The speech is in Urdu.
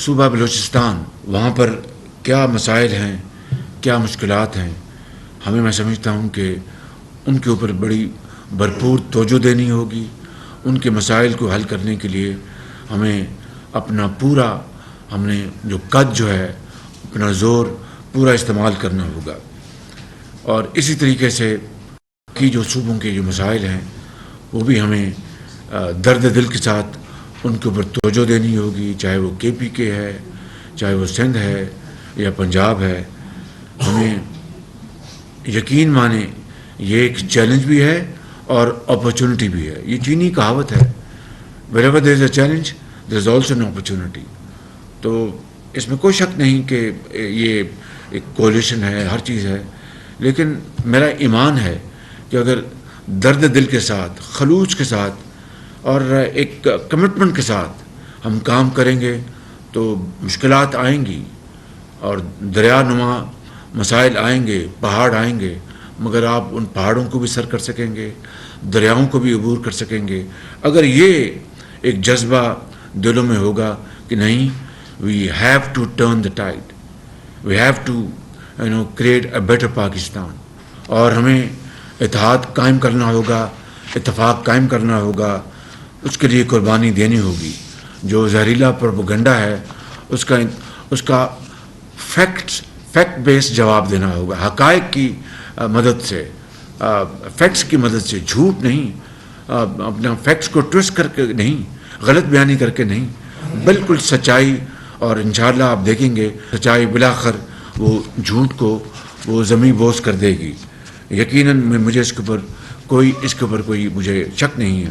صوبہ بلوچستان، وہاں پر کیا مسائل ہیں، کیا مشکلات ہیں، میں سمجھتا ہوں کہ ان کے اوپر بڑی بھرپور توجہ دینی ہوگی. ان کے مسائل کو حل کرنے کے لیے ہمیں اپنا پورا جو قد جو ہے اپنا زور پورا استعمال کرنا ہوگا. اور اسی طریقے سے کی جو صوبوں کے جو مسائل ہیں وہ بھی ہمیں درد دل کے ساتھ ان کے اوپر توجہ دینی ہوگی، چاہے وہ KPK ہے، چاہے وہ سندھ ہے یا پنجاب ہے. ہمیں یقین مانیں یہ ایک چیلنج بھی ہے اور اپرچونٹی بھی ہے. یہ چینی کہاوت ہے، wherever there is a challenge there is also an opportunity. تو اس میں کوئی شک نہیں کہ یہ ایک کولیشن ہے، ہر چیز ہے، لیکن میرا ایمان ہے کہ اگر درد دل کے ساتھ، خلوص کے ساتھ اور ایک کمٹمنٹ کے ساتھ ہم کام کریں گے تو مشکلات آئیں گی اور دریا نما مسائل آئیں گے، پہاڑ آئیں گے، مگر آپ ان پہاڑوں کو بھی سر کر سکیں گے، دریاؤں کو بھی عبور کر سکیں گے اگر یہ ایک جذبہ دلوں میں ہوگا کہ نہیں، we have to turn the tide, we have to create a better Pakistan. اور ہمیں اتحاد قائم کرنا ہوگا، اتفاق قائم کرنا ہوگا، اس کے لیے قربانی دینی ہوگی. جو زہریلا پروپیگنڈا ہے اس کا فیکٹ بیس جواب دینا ہوگا، حقائق کی مدد سے، فیکٹس کی مدد سے، جھوٹ نہیں، اپنا فیکٹس کو ٹوسٹ کر کے نہیں، غلط بیانی کر کے نہیں، بالکل سچائی. اور انشاءاللہ آپ دیکھیں گے سچائی بلاخر وہ جھوٹ کو وہ زمیں بوس کر دے گی. یقیناً مجھے اس کے اوپر کوئی مجھے شک نہیں ہے.